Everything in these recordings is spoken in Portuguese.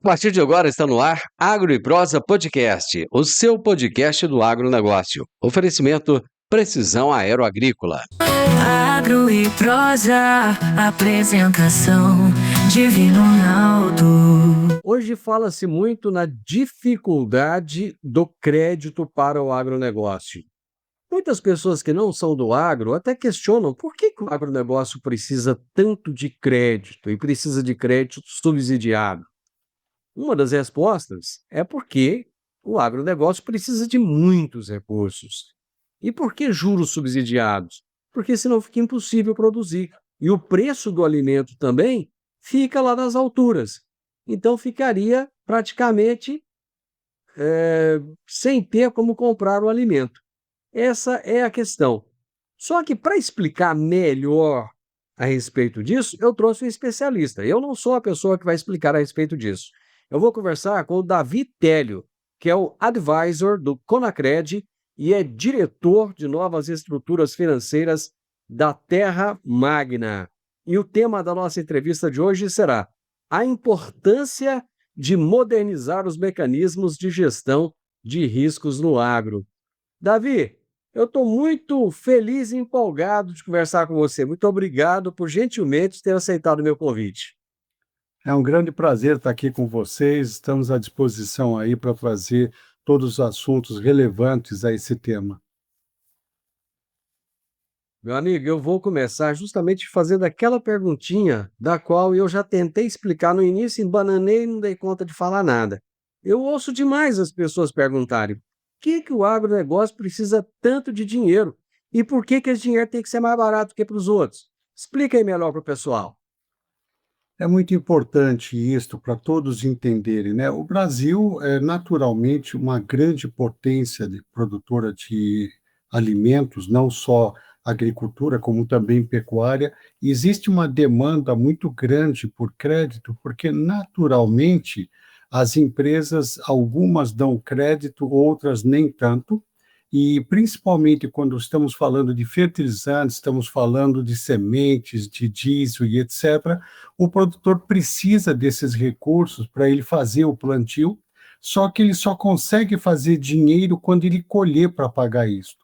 A partir de agora está no ar Agro e Prosa Podcast, o seu podcast do agronegócio. Oferecimento Precisão Aeroagrícola. Agro e Prosa, apresentação Divino Ronaldo. Hoje fala-se muito na dificuldade do crédito para o agronegócio. Muitas pessoas que não são do agro até questionam por que o agronegócio precisa tanto de crédito e precisa de crédito subsidiado. Uma das respostas é porque o agronegócio precisa de muitos recursos. E por que juros subsidiados? Porque senão fica impossível produzir. E o preço do alimento também fica lá nas alturas. Então ficaria praticamente sem ter como comprar o alimento. Essa é a questão. Só que para explicar melhor a respeito disso, eu trouxe um especialista. Eu não sou a pessoa que vai explicar a respeito disso. Eu vou conversar com o Davi Télio, que é o advisor do Conacred e é diretor de novas estruturas financeiras da Terra Magna. E o tema da nossa entrevista de hoje será a importância de modernizar os mecanismos de gestão de riscos no agro. Davi, eu estou muito feliz e empolgado de conversar com você. Muito obrigado por gentilmente ter aceitado o meu convite. É um grande prazer estar aqui com vocês. Estamos à disposição aí para trazer todos os assuntos relevantes a esse tema. Meu amigo, eu vou começar justamente fazendo aquela perguntinha da qual eu já tentei explicar no início, embananei e não dei conta de falar nada. Eu ouço demais as pessoas perguntarem por que o agronegócio precisa tanto de dinheiro e por que esse dinheiro tem que ser mais barato que para os outros. Explica aí melhor para o pessoal. É muito importante isto para todos entenderem, né? O Brasil é naturalmente uma grande potência produtora de alimentos, não só agricultura, como também pecuária. E existe uma demanda muito grande por crédito, porque naturalmente as empresas, algumas dão crédito, outras nem tanto. E principalmente quando estamos falando de fertilizantes, estamos falando de sementes, de diesel e etc., o produtor precisa desses recursos para ele fazer o plantio, só que ele só consegue fazer dinheiro quando ele colher para pagar isso.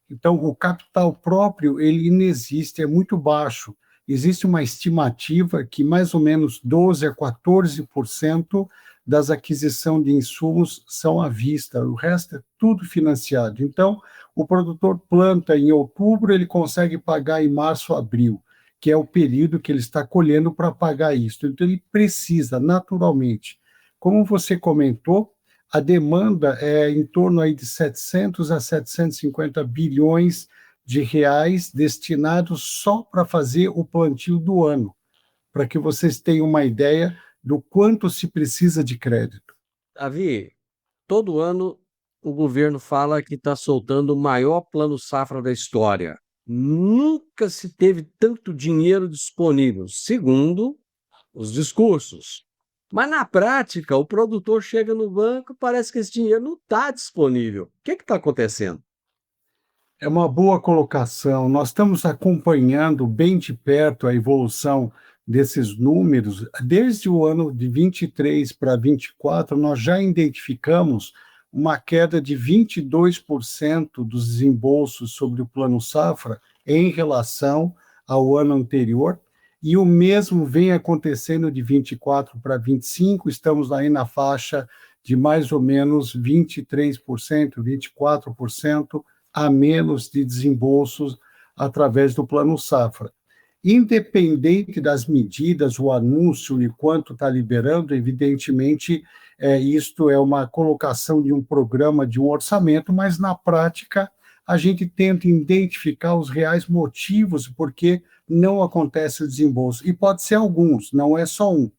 Então, o capital próprio, ele inexiste, é muito baixo. Existe uma estimativa que mais ou menos 12 a 14% das aquisições de insumos são à vista, o resto é tudo financiado. Então, o produtor planta em outubro, ele consegue pagar em março, abril, que é o período que ele está colhendo para pagar isso. Então, ele precisa, naturalmente. Como você comentou, a demanda é em torno aí de 700 a 750 bilhões de reais destinados só para fazer o plantio do ano, para que vocês tenham uma ideia do quanto se precisa de crédito. Davi, todo ano o governo fala que está soltando o maior plano safra da história. Nunca se teve tanto dinheiro disponível, segundo os discursos. Mas na prática, o produtor chega no banco, parece que esse dinheiro não está disponível. O que está acontecendo? É uma boa colocação. Nós estamos acompanhando bem de perto a evolução desses números. Desde o ano de 23 para 24, nós já identificamos uma queda de 22% dos desembolsos sobre o Plano Safra em relação ao ano anterior. E o mesmo vem acontecendo de 24 para 25, estamos aí na faixa de mais ou menos 23%, 24% a menos de desembolsos através do Plano Safra. Independente das medidas, o anúncio de quanto está liberando, evidentemente, isto é uma colocação de um programa, de um orçamento, mas na prática a gente tenta identificar os reais motivos por que não acontece o desembolso. E pode ser alguns, não é só um.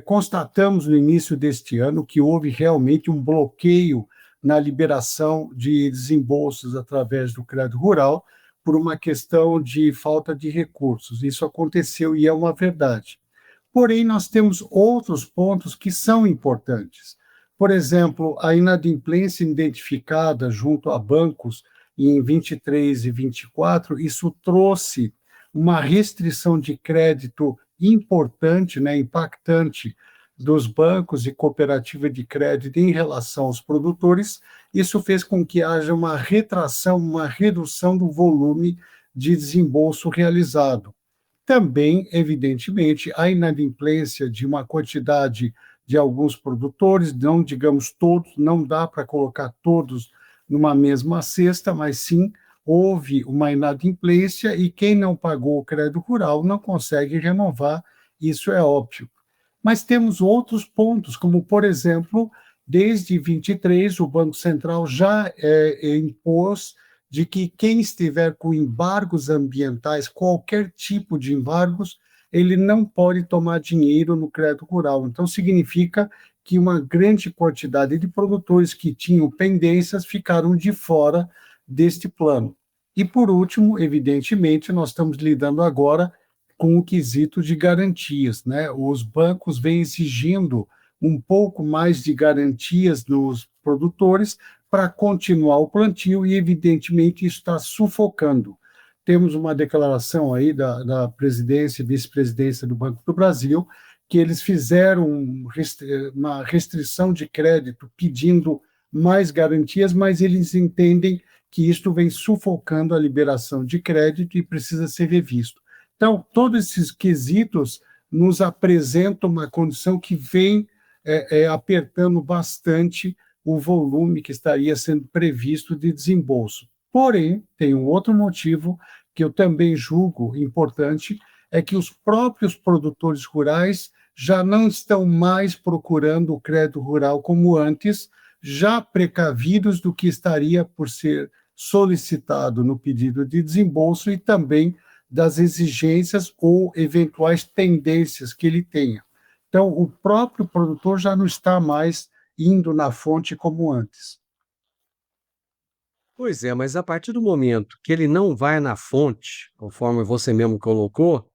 Constatamos no início deste ano que houve realmente um bloqueio na liberação de desembolsos através do crédito rural por uma questão de falta de recursos. Isso aconteceu e é uma verdade. Porém, nós temos outros pontos que são importantes. Por exemplo, a inadimplência identificada junto a bancos em 23 e 24, isso trouxe uma restrição de crédito importante, né, impactante dos bancos e cooperativas de crédito em relação aos produtores, isso fez com que haja uma retração, uma redução do volume de desembolso realizado. Também, evidentemente, a inadimplência de uma quantidade de alguns produtores, não digamos todos, não dá para colocar todos numa mesma cesta, mas sim houve uma inadimplência e quem não pagou o crédito rural não consegue renovar, isso é óbvio. Mas temos outros pontos, como, por exemplo, desde 23, o Banco Central já impôs de que quem estiver com embargos ambientais, qualquer tipo de embargos, ele não pode tomar dinheiro no crédito rural. Então, significa que uma grande quantidade de produtores que tinham pendências ficaram de fora deste plano. E, por último, evidentemente, nós estamos lidando agora com o quesito de garantias, né? Os bancos vêm exigindo um pouco mais de garantias dos produtores para continuar o plantio e, evidentemente, isso está sufocando. Temos uma declaração aí da presidência e vice-presidência do Banco do Brasil, que eles fizeram uma restrição de crédito pedindo mais garantias, mas eles entendem que isto vem sufocando a liberação de crédito e precisa ser revisto. Então, todos esses quesitos nos apresentam uma condição que vem apertando bastante o volume que estaria sendo previsto de desembolso. Porém, tem um outro motivo que eu também julgo importante, é que os próprios produtores rurais já não estão mais procurando o crédito rural como antes, já precavidos do que estaria por ser solicitado no pedido de desembolso e também das exigências ou eventuais tendências que ele tenha. Então, o próprio produtor já não está mais indo na fonte como antes. Pois é, mas a partir do momento que ele não vai na fonte, conforme você mesmo colocou,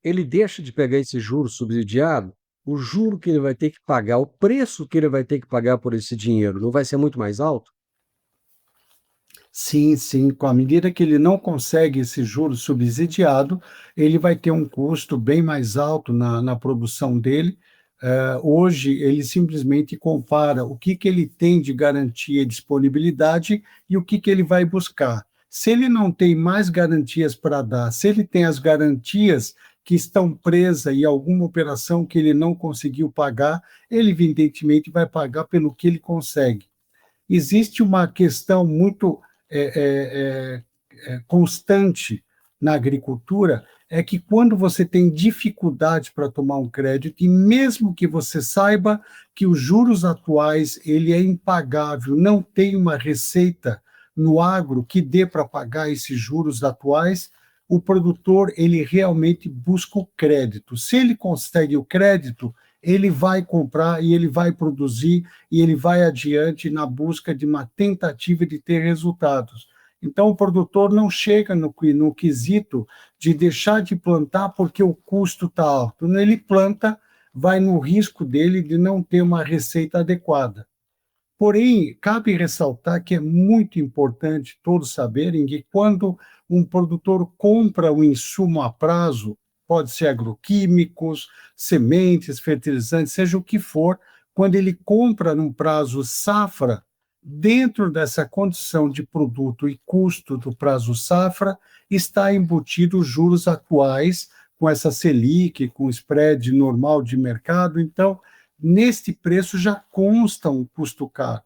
ele deixa de pegar esse juro subsidiado, o juro que ele vai ter que pagar, o preço que ele vai ter que pagar por esse dinheiro, não vai ser muito mais alto? Sim, sim, com a medida que ele não consegue esse juro subsidiado, ele vai ter um custo bem mais alto na produção dele. Hoje, ele simplesmente compara o que ele tem de garantia e disponibilidade e o que ele vai buscar. Se ele não tem mais garantias para dar, se ele tem as garantias que estão presas em alguma operação que ele não conseguiu pagar, ele evidentemente vai pagar pelo que ele consegue. Existe uma questão muito constante na agricultura, é que quando você tem dificuldade para tomar um crédito, e mesmo que você saiba que os juros atuais ele é impagável, não tem uma receita no agro que dê para pagar esses juros atuais, o produtor ele realmente busca o crédito. Se ele consegue o crédito, ele vai comprar e ele vai produzir e ele vai adiante na busca de uma tentativa de ter resultados. Então, o produtor não chega no quesito de deixar de plantar porque o custo está alto. Quando ele planta, vai no risco dele de não ter uma receita adequada. Porém, cabe ressaltar que é muito importante todos saberem que quando um produtor compra um insumo a prazo, pode ser agroquímicos, sementes, fertilizantes, seja o que for, quando ele compra num prazo safra, dentro dessa condição de produto e custo do prazo safra, está embutido os juros atuais, com essa Selic, com o spread normal de mercado. Então, neste preço já consta um custo caro.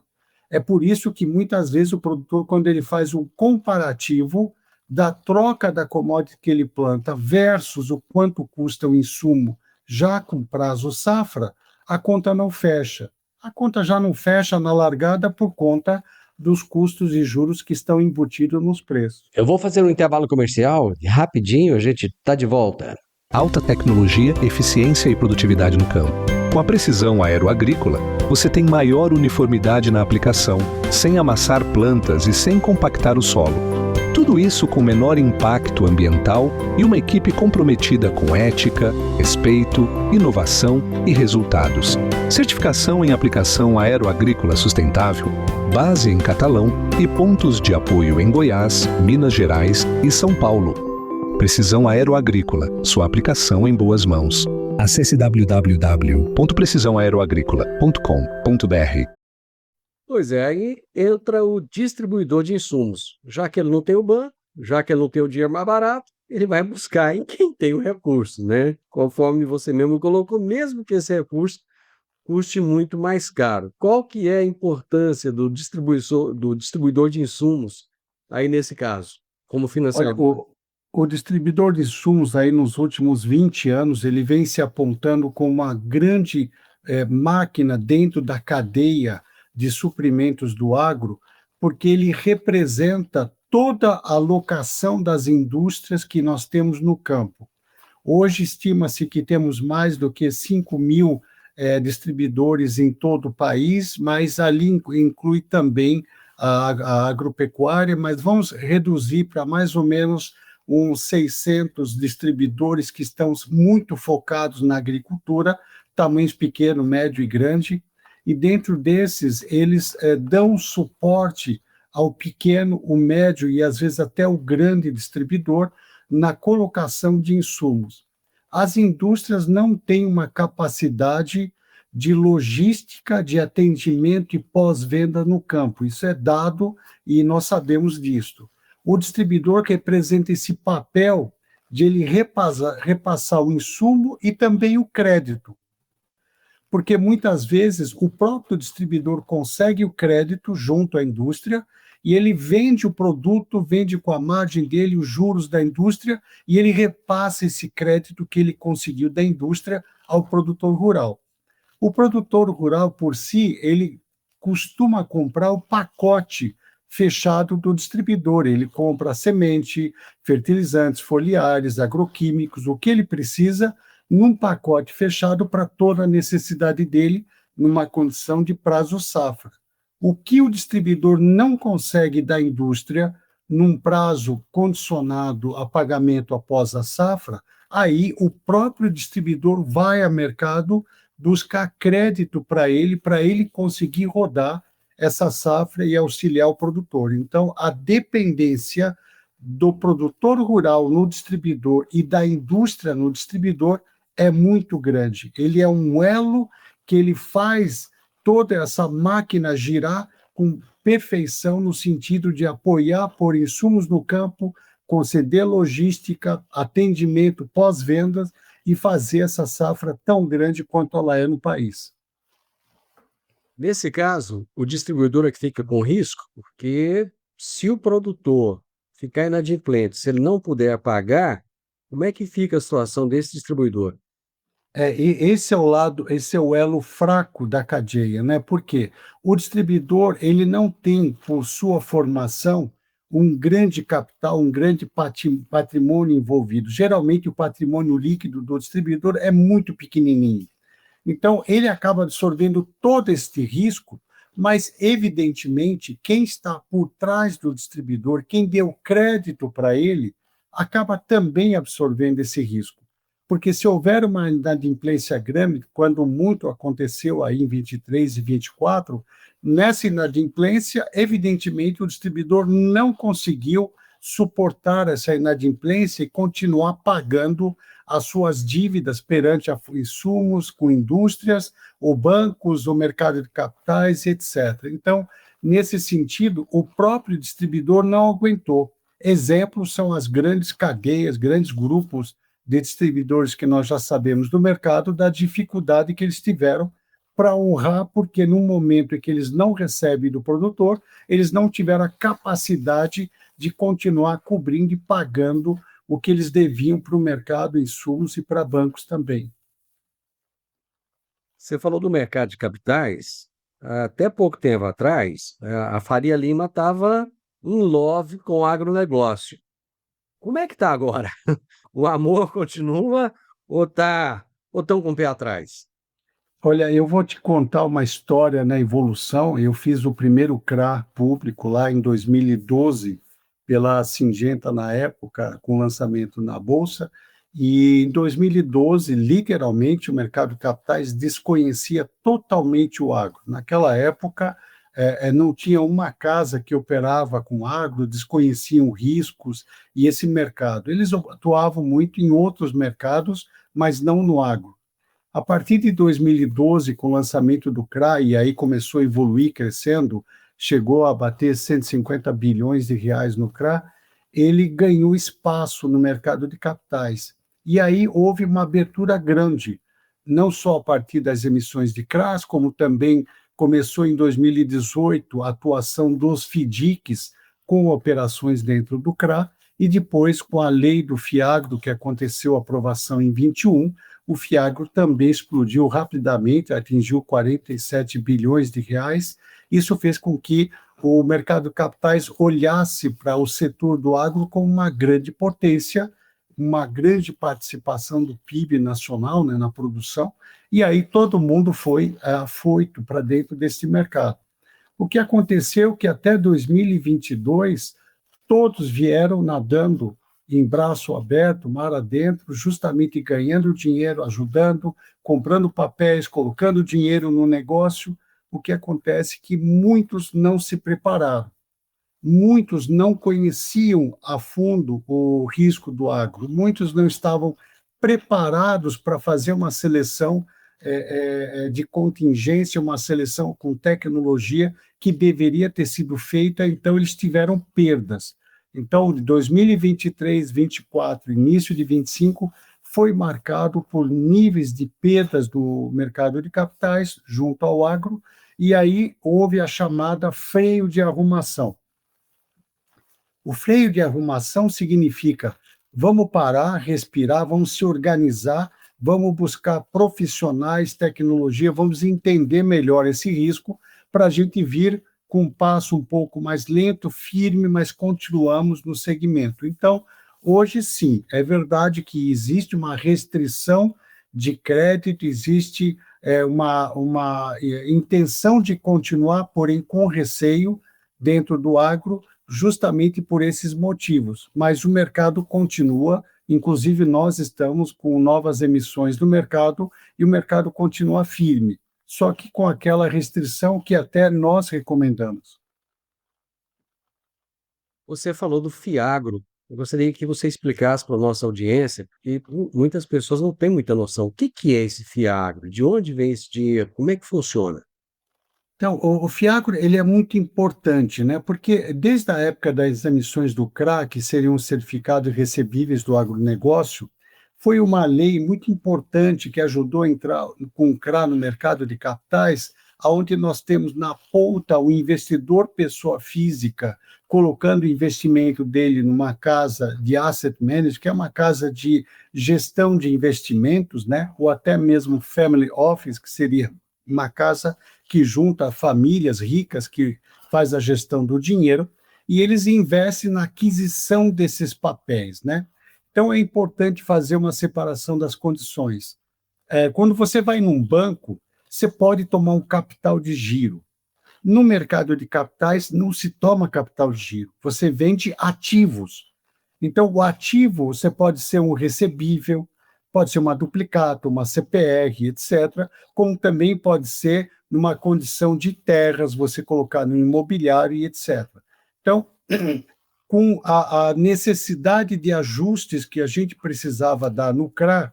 É por isso que muitas vezes o produtor, quando ele faz um comparativo da troca da commodity que ele planta versus o quanto custa o insumo já com prazo safra, a conta não fecha. A conta já não fecha na largada por conta dos custos e juros que estão embutidos nos preços. Eu vou fazer um intervalo comercial e rapidinho a gente está de volta. Alta tecnologia, eficiência e produtividade no campo. Com a precisão aeroagrícola, você tem maior uniformidade na aplicação, sem amassar plantas e sem compactar o solo. Tudo isso com menor impacto ambiental e uma equipe comprometida com ética, respeito, inovação e resultados. Certificação em aplicação aeroagrícola sustentável, base em Catalão e pontos de apoio em Goiás, Minas Gerais e São Paulo. Precisão aeroagrícola, sua aplicação em boas mãos. Acesse www.precisãoaeroagrícola.com.br. Pois é, aí entra o distribuidor de insumos. Já que ele não tem o banco, já que ele não tem o dinheiro mais barato, ele vai buscar em quem tem o recurso, né? Conforme você mesmo colocou, mesmo que esse recurso custe muito mais caro. Qual que é a importância do distribuidor de insumos aí nesse caso, como Olha, financiador? o distribuidor de insumos aí nos últimos 20 anos, ele vem se apontando como uma grande máquina dentro da cadeia de suprimentos do agro, porque ele representa toda a alocação das indústrias que nós temos no campo. Hoje estima-se que temos mais do que 5.000 distribuidores em todo o país, mas ali inclui também a agropecuária, mas vamos reduzir para mais ou menos uns 600 distribuidores que estão muito focados na agricultura, tamanhos pequeno, médio e grande, e dentro desses eles dão suporte ao pequeno, o médio e às vezes até o grande distribuidor na colocação de insumos. As indústrias não têm uma capacidade de logística, de atendimento e pós-venda no campo. Isso é dado e nós sabemos disso. O distribuidor representa esse papel de ele repassar o insumo e também o crédito. Porque muitas vezes o próprio distribuidor consegue o crédito junto à indústria e ele vende o produto, vende com a margem dele os juros da indústria e ele repassa esse crédito que ele conseguiu da indústria ao produtor rural. O produtor rural, por si, ele costuma comprar o pacote fechado do distribuidor. Ele compra semente, fertilizantes, foliares, agroquímicos, o que ele precisa, num pacote fechado para toda a necessidade dele, numa condição de prazo safra. O que o distribuidor não consegue da indústria, num prazo condicionado a pagamento após a safra, aí o próprio distribuidor vai ao mercado buscar crédito para ele conseguir rodar essa safra e auxiliar o produtor. Então, a dependência do produtor rural no distribuidor e da indústria no distribuidor é muito grande. Ele é um elo que ele faz toda essa máquina girar com perfeição no sentido de apoiar, pôr insumos no campo, conceder logística, atendimento pós-vendas e fazer essa safra tão grande quanto ela é no país. Nesse caso, o distribuidor é que fica com risco, porque se o produtor ficar inadimplente, se ele não puder pagar, como é que fica a situação desse distribuidor? Esse é o lado, esse é o elo fraco da cadeia, né? Porque o distribuidor ele não tem, por sua formação, um grande capital, um grande patrimônio envolvido. Geralmente, o patrimônio líquido do distribuidor é muito pequenininho. Então, ele acaba absorvendo todo este risco, mas, evidentemente, quem está por trás do distribuidor, quem deu crédito para ele, acaba também absorvendo esse risco. Porque se houver uma inadimplência grande, quando muito aconteceu aí em 23 e 24, nessa inadimplência, evidentemente, o distribuidor não conseguiu suportar essa inadimplência e continuar pagando as suas dívidas perante a insumos, com indústrias, ou bancos, o mercado de capitais, etc. Então, nesse sentido, o próprio distribuidor não aguentou. Exemplos são as grandes cadeias, grandes grupos de distribuidores que nós já sabemos do mercado, da dificuldade que eles tiveram para honrar, porque no momento em que eles não recebem do produtor, eles não tiveram a capacidade de continuar cobrindo e pagando o que eles deviam para o mercado, insumos e para bancos também. Você falou do mercado de capitais. Até pouco tempo atrás, a Faria Lima estava em love com o agronegócio. Como é que está agora? O amor continua ou estão com o pé atrás? Olha, eu vou te contar uma história na evolução. Eu fiz o primeiro CRA público lá em 2012, pela Singenta na época, com lançamento na Bolsa, e em 2012, literalmente, o mercado de capitais desconhecia totalmente o agro. Naquela época, não tinha uma casa que operava com agro, desconheciam riscos e esse mercado. Eles atuavam muito em outros mercados, mas não no agro. A partir de 2012, com o lançamento do CRA, e aí começou a evoluir, crescendo, chegou a bater 150 bilhões de reais no CRA, ele ganhou espaço no mercado de capitais. E aí houve uma abertura grande, não só a partir das emissões de CRAs, como também começou em 2018 a atuação dos FDICs com operações dentro do CRA, e depois com a lei do FIAGRO, que aconteceu a aprovação em 21, o FIAGRO também explodiu rapidamente, atingiu 47 bilhões de reais. Isso fez com que o mercado de capitais olhasse para o setor do agro como uma grande potência, uma grande participação do PIB nacional, né, na produção, e aí todo mundo foi afoito para dentro desse mercado. O que aconteceu é que até 2022, todos vieram nadando em braço aberto, mar adentro, justamente ganhando dinheiro, ajudando, comprando papéis, colocando dinheiro no negócio. O que acontece é que muitos não se prepararam. Muitos não conheciam a fundo o risco do agro, muitos não estavam preparados para fazer uma seleção de contingência, uma seleção com tecnologia que deveria ter sido feita, então eles tiveram perdas. Então, de 2023, 24, início de 25, foi marcado por níveis de perdas do mercado de capitais junto ao agro, e aí houve a chamada freio de arrumação. O freio de arrumação significa vamos parar, respirar, vamos se organizar, vamos buscar profissionais, tecnologia, vamos entender melhor esse risco para a gente vir com um passo um pouco mais lento, firme, mas continuamos no segmento. Então, hoje sim, é verdade que existe uma restrição de crédito, existe uma intenção de continuar, porém com receio dentro do agro, justamente por esses motivos. Mas o mercado continua, inclusive nós estamos com novas emissões no mercado e o mercado continua firme, só que com aquela restrição que até nós recomendamos. Você falou do Fiagro. Eu gostaria que você explicasse para a nossa audiência, porque muitas pessoas não têm muita noção. O que que é esse Fiagro? De onde vem esse dinheiro? Como é que funciona? Então, o FIAGRO ele é muito importante, né? Porque desde a época das emissões do CRA, que seriam os certificados recebíveis do agronegócio, foi uma lei muito importante que ajudou a entrar com o CRA no mercado de capitais, onde nós temos na ponta o investidor pessoa física colocando o investimento dele numa casa de asset management, que é uma casa de gestão de investimentos, né? Ou até mesmo family office, que seria uma casa que junta famílias ricas que faz a gestão do dinheiro, e eles investem na aquisição desses papéis, né? Então é importante fazer uma separação das condições. Quando você vai num banco, você pode tomar um capital de giro. No mercado de capitais não se toma capital de giro, você vende ativos. Então o ativo você pode ser um recebível, pode ser uma duplicata, uma CPR, etc., como também pode ser numa condição de terras, você colocar no imobiliário e etc. Então, com a necessidade de ajustes que a gente precisava dar no CRA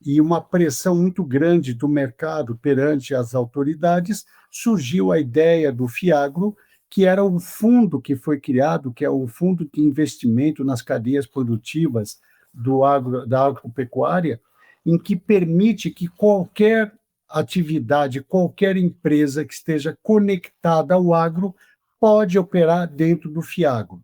e uma pressão muito grande do mercado perante as autoridades, surgiu a ideia do FIAGRO, que era um fundo que foi criado, que é um fundo de investimento nas cadeias produtivas da agropecuária, em que permite que qualquer atividade, qualquer empresa que esteja conectada ao agro pode operar dentro do FIAGRO.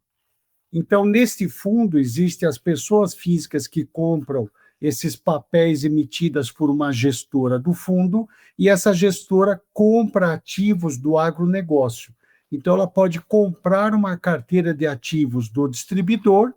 Então, neste fundo, existem as pessoas físicas que compram esses papéis emitidos por uma gestora do fundo, e essa gestora compra ativos do agronegócio. Então, ela pode comprar uma carteira de ativos do distribuidor,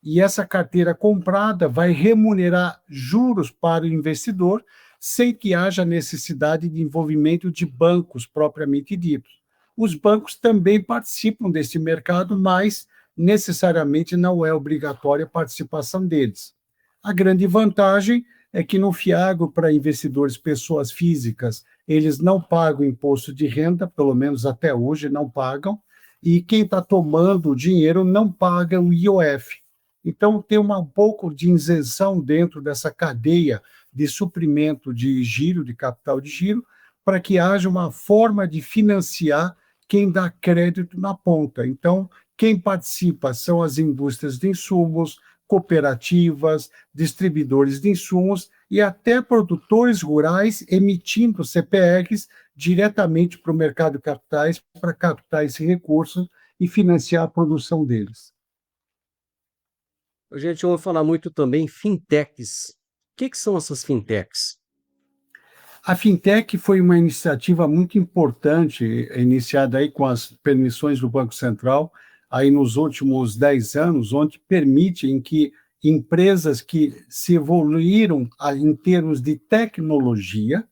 e essa carteira comprada vai remunerar juros para o investidor, sem que haja necessidade de envolvimento de bancos propriamente ditos. Os bancos também participam desse mercado, mas necessariamente não é obrigatória a participação deles. A grande vantagem é que no FIAGRO, para investidores pessoas físicas, eles não pagam imposto de renda, pelo menos até hoje não pagam, e quem está tomando o dinheiro não paga o IOF. Então, tem um pouco de isenção dentro dessa cadeia de suprimento de giro, de capital de giro, para que haja uma forma de financiar quem dá crédito na ponta. Então, quem participa são as indústrias de insumos, cooperativas, distribuidores de insumos e até produtores rurais emitindo CPRs diretamente para o mercado de capitais para captar esse recurso e financiar a produção deles. A gente ouve falar muito também em fintechs. O que são essas fintechs? A fintech foi uma iniciativa muito importante, iniciada aí com as permissões do Banco Central, aí nos últimos 10 anos, onde permitem que empresas que se evoluíram em termos de tecnologia.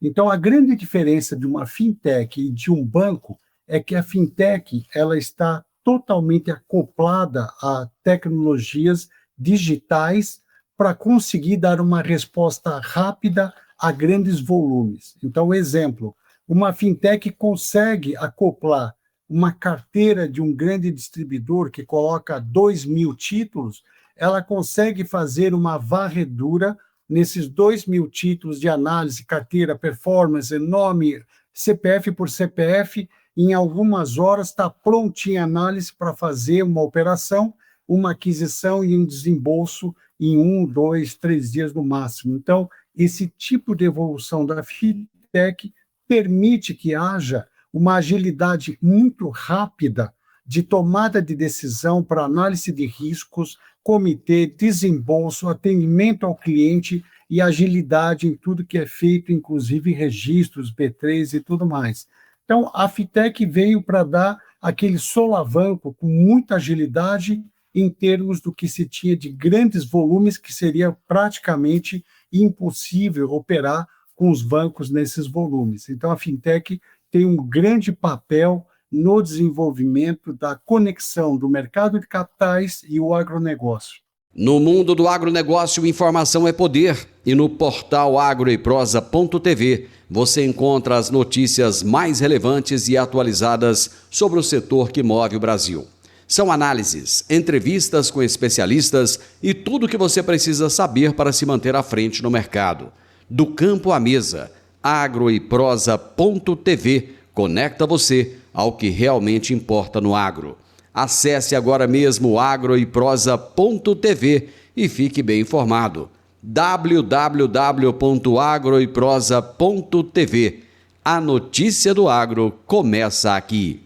Então, a grande diferença de uma fintech e de um banco é que a fintech ela está totalmente acoplada a tecnologias digitais para conseguir dar uma resposta rápida a grandes volumes. Então, exemplo, uma fintech consegue acoplar uma carteira de um grande distribuidor que coloca 2.000 títulos, ela consegue fazer uma varredura nesses 2.000 títulos de análise, carteira, performance, nome, CPF por CPF, em algumas horas está prontinha a análise para fazer uma operação, uma aquisição e um desembolso em 1, 2, 3 dias no máximo. Então, esse tipo de evolução da fintech permite que haja uma agilidade muito rápida de tomada de decisão para análise de riscos, comitê, desembolso, atendimento ao cliente e agilidade em tudo que é feito, inclusive registros, B3 e tudo mais. Então, a fintech veio para dar aquele solavanco com muita agilidade em termos do que se tinha de grandes volumes, que seria praticamente impossível operar com os bancos nesses volumes. Então, a fintech tem um grande papel no desenvolvimento da conexão do mercado de capitais e o agronegócio. No mundo do agronegócio, informação é poder. E no portal agroeprosa.tv você encontra as notícias mais relevantes e atualizadas sobre o setor que move o Brasil. São análises, entrevistas com especialistas e tudo o que você precisa saber para se manter à frente no mercado. Do campo à mesa, agroeprosa.tv conecta você ao que realmente importa no agro. Acesse agora mesmo agroeprosa.tv e fique bem informado. www.agroeprosa.tv. A notícia do agro começa aqui.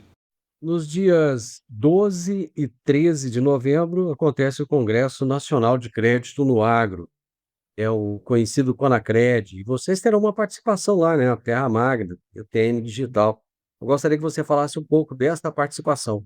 Nos dias 12 e 13 de novembro acontece o Congresso Nacional de Crédito no Agro. É o conhecido Conacred. E vocês terão uma participação lá, né? A Terra Magna e o TN Digital. Eu gostaria que você falasse um pouco desta participação.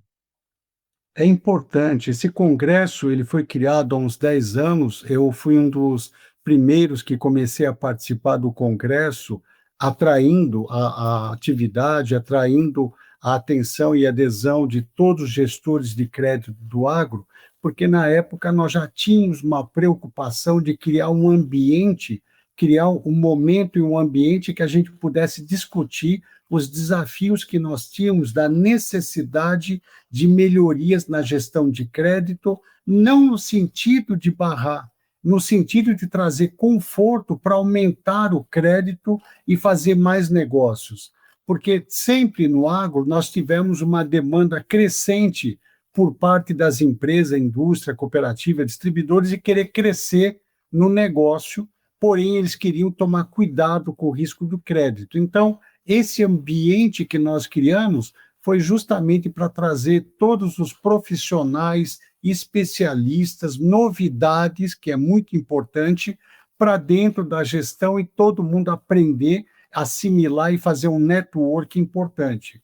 É importante. Esse congresso ele foi criado há uns 10 anos. Eu fui um dos primeiros que comecei a participar do congresso, atraindo a atividade, atraindo a atenção e adesão de todos os gestores de crédito do agro, porque na época nós já tínhamos uma preocupação de criar um ambiente, criar um momento e um ambiente que a gente pudesse discutir os desafios que nós tínhamos da necessidade de melhorias na gestão de crédito, não no sentido de barrar, no sentido de trazer conforto para aumentar o crédito e fazer mais negócios. Porque sempre no agro nós tivemos uma demanda crescente por parte das empresas, indústria, cooperativa, distribuidores, e querer crescer no negócio, porém eles queriam tomar cuidado com o risco do crédito. Então, esse ambiente que nós criamos foi justamente para trazer todos os profissionais, especialistas, novidades, que é muito importante, para dentro da gestão e todo mundo aprender, assimilar e fazer um network importante.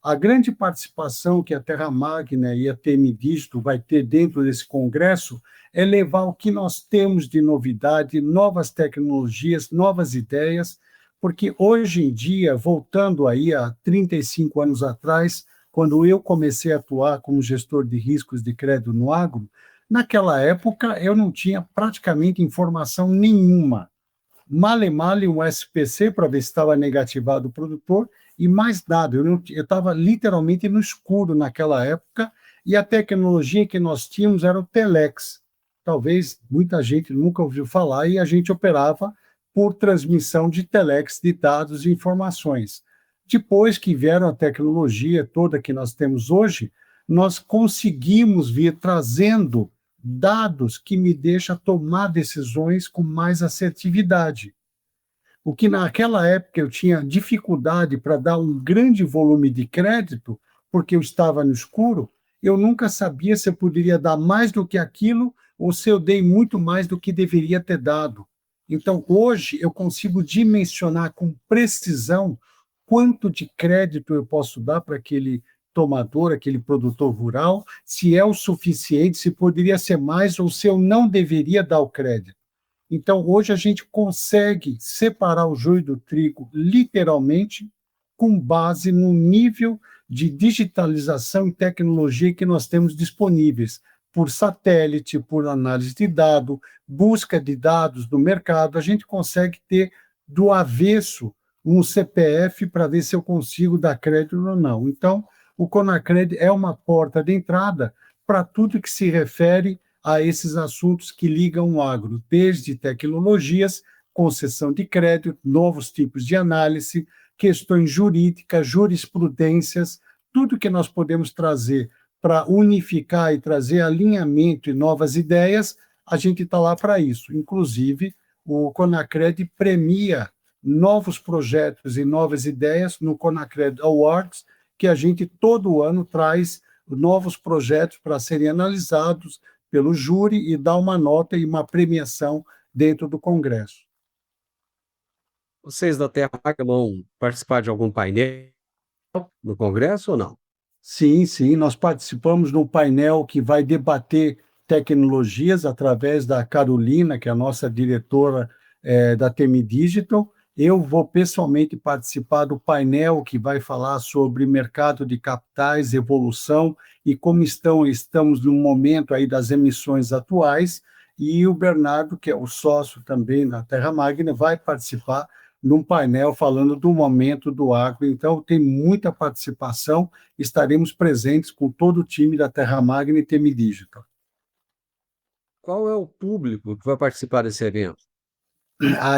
A grande participação que a Terra Magna e a TM Digital vai ter dentro desse congresso é levar o que nós temos de novidade, novas tecnologias, novas ideias, porque hoje em dia, voltando aí a 35 anos atrás, quando eu comecei a atuar como gestor de riscos de crédito no agro, naquela época eu não tinha praticamente informação nenhuma. Male um SPC para ver se estava negativado o produtor e mais nada. Eu estava literalmente no escuro naquela época e a tecnologia que nós tínhamos era o Telex. Talvez muita gente nunca ouviu falar e a gente operava por transmissão de telex de dados e informações. Depois que vieram a tecnologia toda que nós temos hoje, nós conseguimos vir trazendo dados que me deixam tomar decisões com mais assertividade. O que naquela época eu tinha dificuldade para dar um grande volume de crédito, porque eu estava no escuro, eu nunca sabia se eu poderia dar mais do que aquilo ou se eu dei muito mais do que deveria ter dado. Então, hoje, eu consigo dimensionar com precisão quanto de crédito eu posso dar para aquele tomador, aquele produtor rural, se é o suficiente, se poderia ser mais ou se eu não deveria dar o crédito. Então, hoje a gente consegue separar o joio do trigo, literalmente, com base no nível de digitalização e tecnologia que nós temos disponíveis, por satélite, por análise de dados, busca de dados do mercado, a gente consegue ter do avesso um CPF para ver se eu consigo dar crédito ou não. Então, o Conacred é uma porta de entrada para tudo que se refere a esses assuntos que ligam o agro, desde tecnologias, concessão de crédito, novos tipos de análise, questões jurídicas, jurisprudências, tudo que nós podemos trazer para unificar e trazer alinhamento e novas ideias, a gente está lá para isso. Inclusive, o Conacred premia novos projetos e novas ideias no Conacred Awards, que a gente todo ano traz novos projetos para serem analisados pelo júri e dar uma nota e uma premiação dentro do Congresso. Vocês da Terra vão participar de algum painel no Congresso ou não? Sim, nós participamos num painel que vai debater tecnologias através da Carolina, que é a nossa diretora da TM Digital. Eu vou pessoalmente participar do painel que vai falar sobre mercado de capitais, evolução e como estamos no momento aí das emissões atuais, e o Bernardo, que é o sócio também da Terra Magna, vai participar num painel falando do momento do agro. Então, tem muita participação, estaremos presentes com todo o time da Terra Magna e TM Digital. Qual é o público que vai participar desse evento?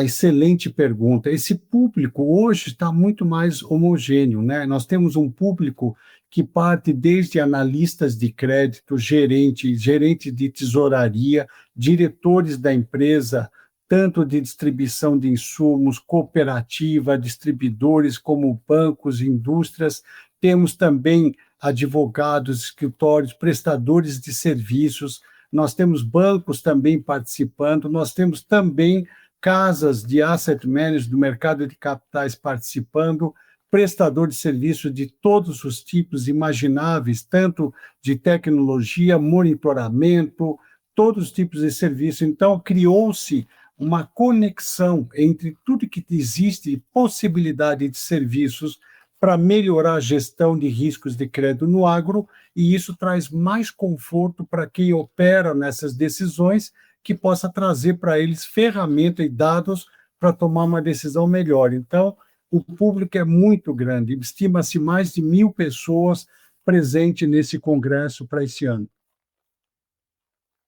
Excelente pergunta. Esse público hoje está muito mais homogêneo, né? Nós temos um público que parte desde analistas de crédito, gerente de tesouraria, diretores da empresa, tanto de distribuição de insumos, cooperativa, distribuidores, como bancos, indústrias. Temos também advogados, escritórios, prestadores de serviços. Nós temos bancos também participando. Nós temos também casas de asset management do mercado de capitais participando, prestador de serviços de todos os tipos imagináveis, tanto de tecnologia, monitoramento, todos os tipos de serviço. Então, criou-se uma conexão entre tudo que existe, possibilidade de serviços para melhorar a gestão de riscos de crédito no agro, e isso traz mais conforto para quem opera nessas decisões, que possa trazer para eles ferramenta e dados para tomar uma decisão melhor. Então, o público é muito grande, estima-se mais de 1.000 pessoas presentes nesse congresso para esse ano.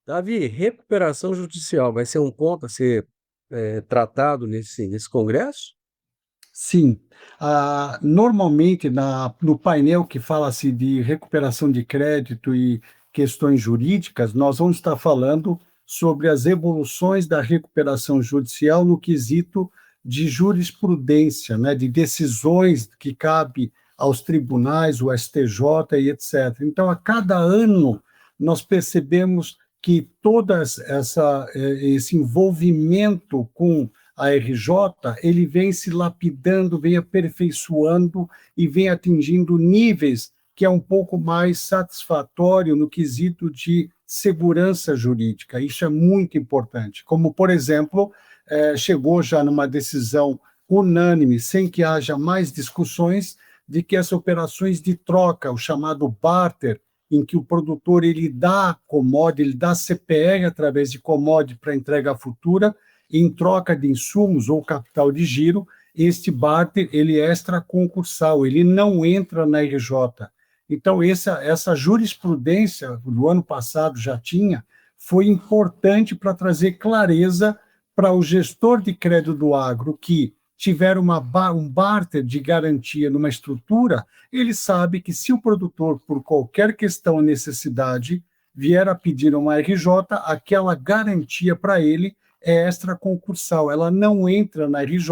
Davi, recuperação judicial vai ser um ponto a ser tratado nesse congresso? Sim. Normalmente, no painel que fala-se de recuperação de crédito e questões jurídicas, nós vamos estar falando sobre as evoluções da recuperação judicial no quesito de jurisprudência, né, de decisões que cabe aos tribunais, o STJ e etc. Então, a cada ano, nós percebemos que todo esse envolvimento com a RJ, ele vem se lapidando, vem aperfeiçoando e vem atingindo níveis que é um pouco mais satisfatório no quesito de segurança jurídica. Isso é muito importante. Como, por exemplo, chegou já numa decisão unânime, sem que haja mais discussões, de que as operações de troca, o chamado barter, em que o produtor ele dá commodity, ele dá CPR através de commodity para entrega futura, em troca de insumos ou capital de giro, este barter ele é extraconcursal, ele não entra na RJ. Então, essa jurisprudência, do ano passado já tinha, foi importante para trazer clareza para o gestor de crédito do agro que tiver um barter de garantia numa estrutura, ele sabe que se o produtor, por qualquer questão ou necessidade, vier a pedir uma RJ, aquela garantia para ele é extraconcursal, ela não entra na RJ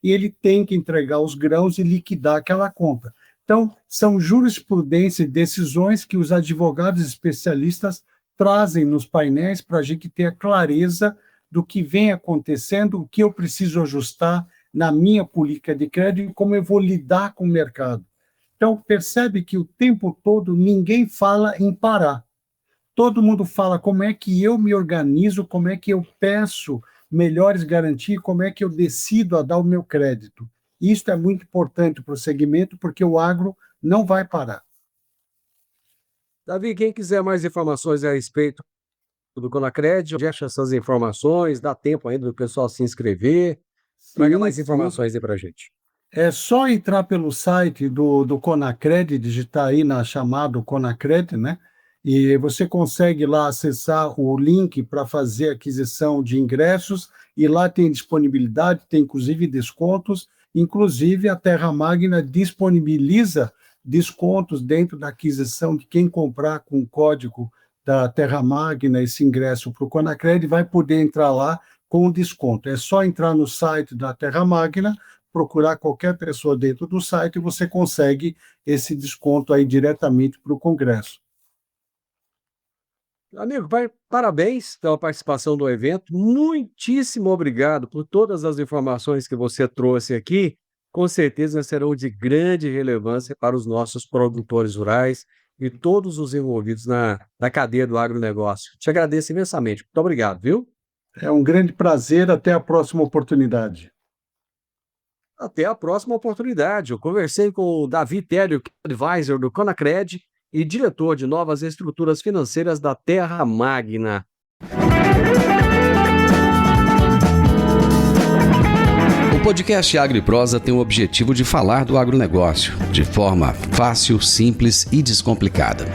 e ele tem que entregar os grãos e liquidar aquela conta. Então, são jurisprudência e decisões que os advogados especialistas trazem nos painéis para a gente ter a clareza do que vem acontecendo, o que eu preciso ajustar na minha política de crédito e como eu vou lidar com o mercado. Então, percebe que o tempo todo ninguém fala em parar. Todo mundo fala como é que eu me organizo, como é que eu peço melhores garantias, como é que eu decido a dar o meu crédito. Isso é muito importante para o segmento, porque o agro não vai parar. Davi, quem quiser mais informações a respeito do Conacred, onde acha essas informações? Dá tempo ainda do pessoal se inscrever? Traga mais informações aí para a gente. É só entrar pelo site do Conacred, digitar aí na chamada Conacred, né? E você consegue lá acessar o link para fazer aquisição de ingressos, e lá tem disponibilidade, tem inclusive descontos, inclusive a Terra Magna disponibiliza descontos dentro da aquisição de quem comprar com o código da Terra Magna, esse ingresso para o Conacred, vai poder entrar lá com desconto. É só entrar no site da Terra Magna, procurar qualquer pessoa dentro do site e você consegue esse desconto aí diretamente para o Congresso. Amigo, parabéns pela participação do evento. Muitíssimo obrigado por todas as informações que você trouxe aqui. Com certeza serão de grande relevância para os nossos produtores rurais e todos os envolvidos na cadeia do agronegócio. Te agradeço imensamente. Muito obrigado, viu? É um grande prazer. Até a próxima oportunidade. Até a próxima oportunidade. Eu conversei com o Davi Télio, advisor do Conacred e diretor de novas estruturas financeiras da Terra Magna. O podcast Agro e Prosa tem o objetivo de falar do agronegócio de forma fácil, simples e descomplicada.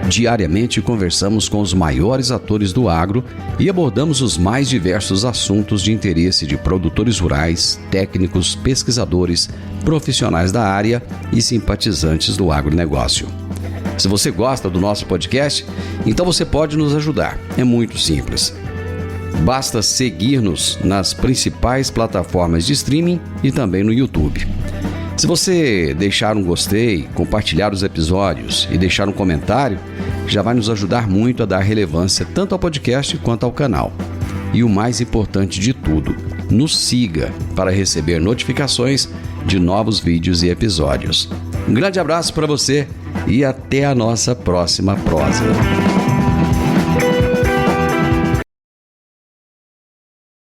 Diariamente conversamos com os maiores atores do agro e abordamos os mais diversos assuntos de interesse de produtores rurais, técnicos, pesquisadores, profissionais da área e simpatizantes do agronegócio. Se você gosta do nosso podcast, então você pode nos ajudar. É muito simples. Basta seguir-nos nas principais plataformas de streaming e também no YouTube. Se você deixar um gostei, compartilhar os episódios e deixar um comentário, já vai nos ajudar muito a dar relevância tanto ao podcast quanto ao canal. E o mais importante de tudo, nos siga para receber notificações de novos vídeos e episódios. Um grande abraço para você e até a nossa próxima prosa.